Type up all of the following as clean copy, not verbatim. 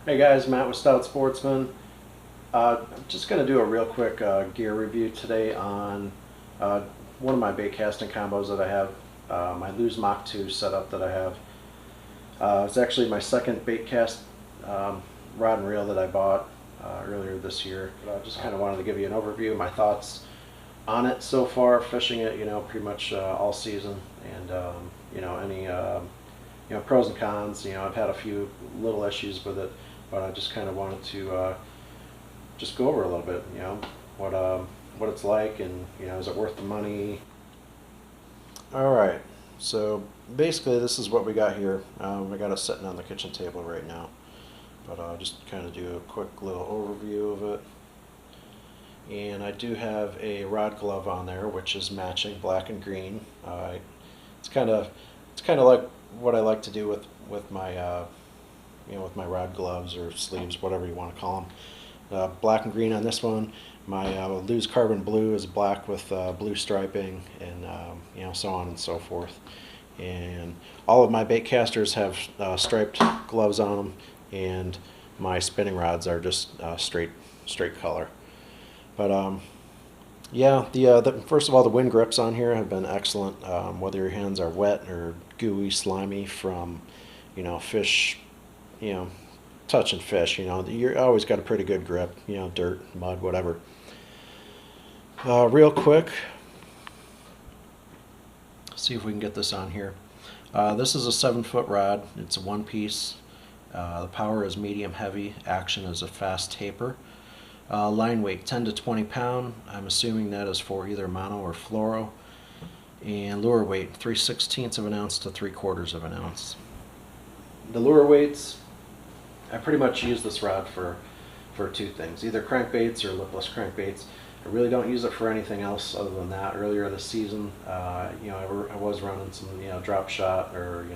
Hey guys, Matt with Stout Sportsman. I'm just going to do a real quick gear review today on uh, one of my bait casting combos that I have, my Lose Mach 2 setup that I have. It's actually my second bait cast rod and reel that I bought earlier this year. But I just kind of wanted to give you an overview of my thoughts on it so far, fishing it, pretty much all season, and any pros and cons. I've had a few little issues with it, but I just kind of wanted to just go over a little bit, what it's like, and is it worth the money? All right, so basically this is what we got here. I got it sitting on the kitchen table right now, but I'll just kind of do a quick little overview of it. And I do have a rod glove on there, which is matching, black and green. It's kind of like what I like to do with my with my rod gloves or sleeves, whatever you want to call them. Black and green on this one. My Lose Carbon Blue is black with blue striping, and so on and so forth. And all of my bait casters have striped gloves on them, and my spinning rods are just straight color. But yeah, the first of all, the wind grips on here have been excellent. Whether your hands are wet or gooey, slimy from fish, touching fish, you're always got a pretty good grip. Dirt, mud, whatever. Real quick, see if we can get this on here. This is a 7-foot rod. It's a one piece. The power is medium heavy. Action is a fast taper. Line weight 10 to 20 pound. I'm assuming that is for either mono or fluoro. And lure weight 3/16 of an ounce to 3/4 of an ounce. The lure weights, I pretty much use this rod for two things, either crankbaits or lipless crankbaits. I really don't use it for anything else other than that. Earlier this season, I was running some drop shot or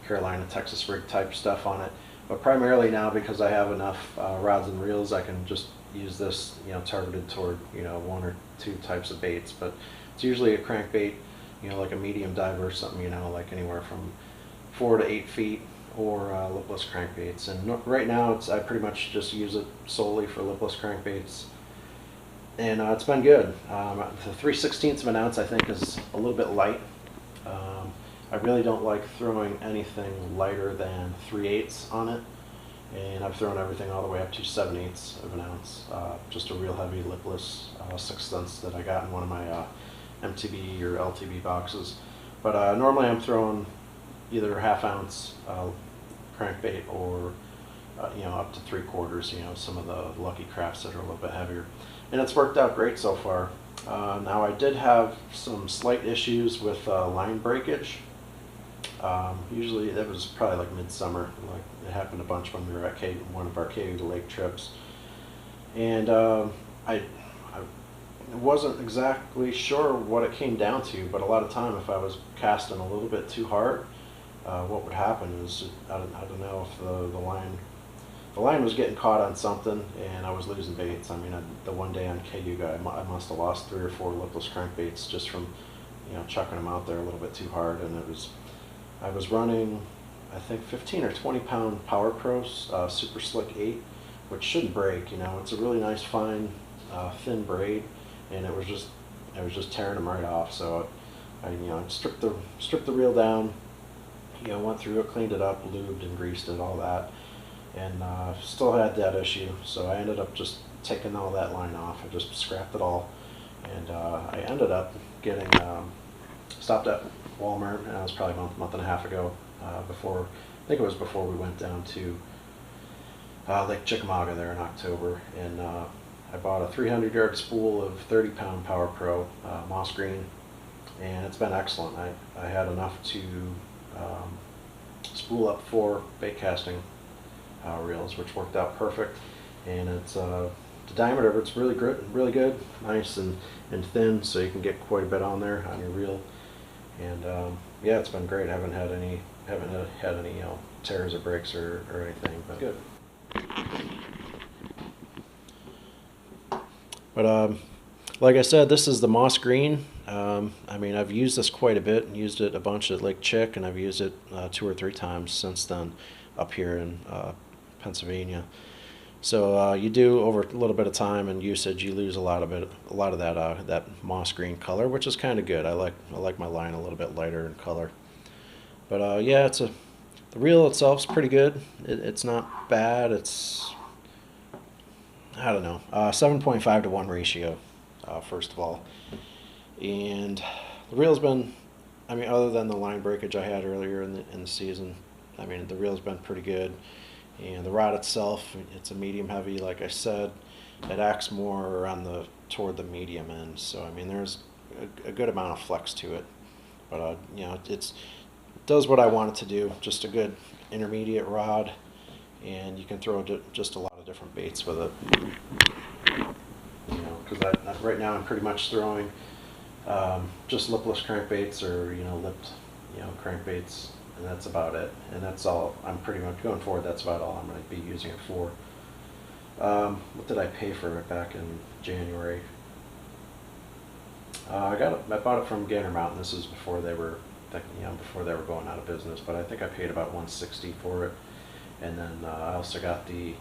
Carolina Texas rig type stuff on it. But primarily now, because I have enough rods and reels, I can just use this, targeted toward, one or two types of baits. But it's usually a crankbait, like a medium diver or something, like anywhere from 4 to 8 feet, or lipless crankbaits. And right now, I pretty much just use it solely for lipless crankbaits. And it's been good. The 3/16 of an ounce, I think, is a little bit light. I really don't like throwing anything lighter than 3/8 on it, and I've thrown everything all the way up to 7/8 of an ounce. Just a real heavy lipless 6th that I got in one of my MTB or LTB boxes. But normally I'm throwing either 1/2 ounce crankbait or up to 3/4. Some of the Lucky Crafts that are a little bit heavier, and it's worked out great so far. Now I did have some slight issues with line breakage. Usually that was probably like midsummer. Like it happened a bunch when we were at one of our Cayuga Lake trips, and I wasn't exactly sure what it came down to. But a lot of time, if I was casting a little bit too hard, what would happen is I don't know if the line was getting caught on something, and I was losing baits. I mean, the one day on Cayuga, I must have lost 3 or 4 lipless crankbaits just from chucking them out there a little bit too hard. And I was running, I think, 15 or 20 pound Power Pro Super Slick 8, which shouldn't break. It's a really nice fine thin braid, and it was just tearing them right off. So I stripped the reel down, went through it, cleaned it up, lubed and greased it, all that, and still had that issue. So I ended up just taking all that line off. I just scrapped it all, and I ended up getting stopped at Walmart, and that was probably a month and a half ago. I think it was before we went down to Lake Chickamauga there in October, and I bought a 300-yard spool of 30 pound Power Pro moss green, and it's been excellent. I had enough to spool up 4 bait casting reels, which worked out perfect. And it's the diameter of it's really good, nice and thin, so you can get quite a bit on there on your reel. And yeah, it's been great. I haven't had any tears or breaks or anything, but good. But like I said, this is the moss green. I mean, I've used this quite a bit, used it a bunch at Lake Chick, and I've used it 2 or 3 times since then up here in Pennsylvania. So you do, over a little bit of time and usage, you lose a lot of that that moss green color, which is kind of good. I like my line a little bit lighter in color. But yeah, the reel itself's pretty good. It's not bad. It's, I don't know, 7.5 to 1 ratio, first of all. And the reel's been, I mean, other than the line breakage I had earlier in the season, I mean, the reel's been pretty good. And the rod itself, it's a medium heavy, like I said. It acts more on toward the medium end. So I mean, there's a good amount of flex to it. But you know, it does what I want it to do. Just a good intermediate rod, and you can throw just a lot of different baits with it. You know, because right now I'm pretty much throwing just lipless crankbaits, or lipped crankbaits, and that's about it. And that's all I'm pretty much going forward. That's about all I'm going to be using it for. What did I pay for it back in January? I bought it from Gander Mountain. This is before they were going out of business. But I think I paid about $160 for it. And then I also got the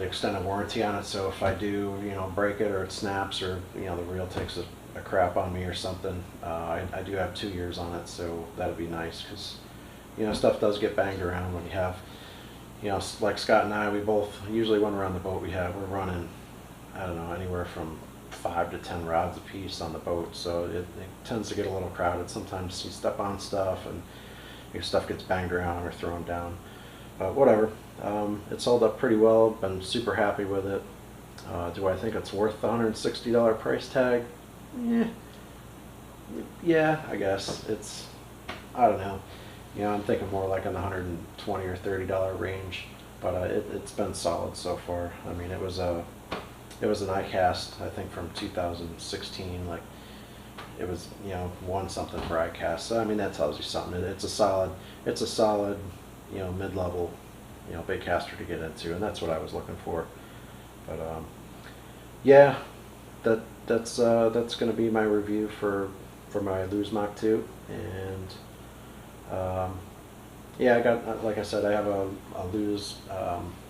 extended warranty on it. So if I do break it, or it snaps, or the reel takes a crap on me or something, I do have 2 years on it. So that'd be nice, because stuff does get banged around when you have, like Scott and I, we both usually, when we're on the boat, we're running, I don't know, anywhere from 5 to 10 rods a piece on the boat. So it tends to get a little crowded. Sometimes you step on stuff and your stuff gets banged around or thrown down. But whatever. It's held up pretty well. Been super happy with it. Do I think it's worth the $160 price tag? Yeah, I guess. I don't know. I'm thinking more like in the $120 or $30 range. But it's been solid so far. I mean, it was an ICAST, I think, from 2016. Like, it was, won something for ICAST. So I mean, that tells you something. It's a solid, mid-level, bait caster to get into, and that's what I was looking for. But yeah, that's going to be my review for my Lew's Mach 2. And yeah, I got, like I said, I have a Lew's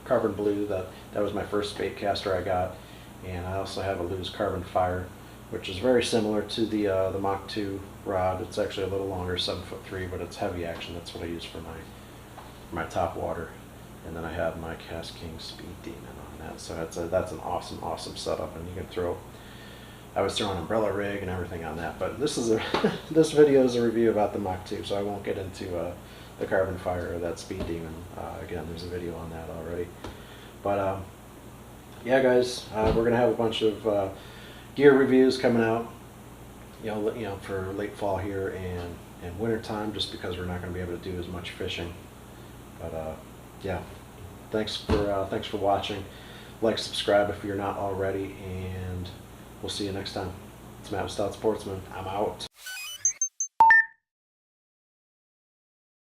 Carbon Blue. That was my first bait caster I got. And I also have a Lew's Carbon Fire, which is very similar to the Mach 2 rod. It's actually a little longer, 7'3", but it's heavy action. That's what I use for my top water. And then I have my KastKing Speed Demon on that. So that's an awesome setup. And you can throw, I was throwing umbrella rig and everything on that. But this video is a review about the Mach 2, so I won't get into the Carbon Fire or that Speed Demon. Again, there's a video on that already. But yeah, guys, we're gonna have a bunch of gear reviews coming out, for late fall here and winter time, just because we're not gonna be able to do as much fishing. But yeah, thanks for watching. Like, subscribe if you're not already, and we'll see you next time. It's Matt with Stout Sportsman. I'm out.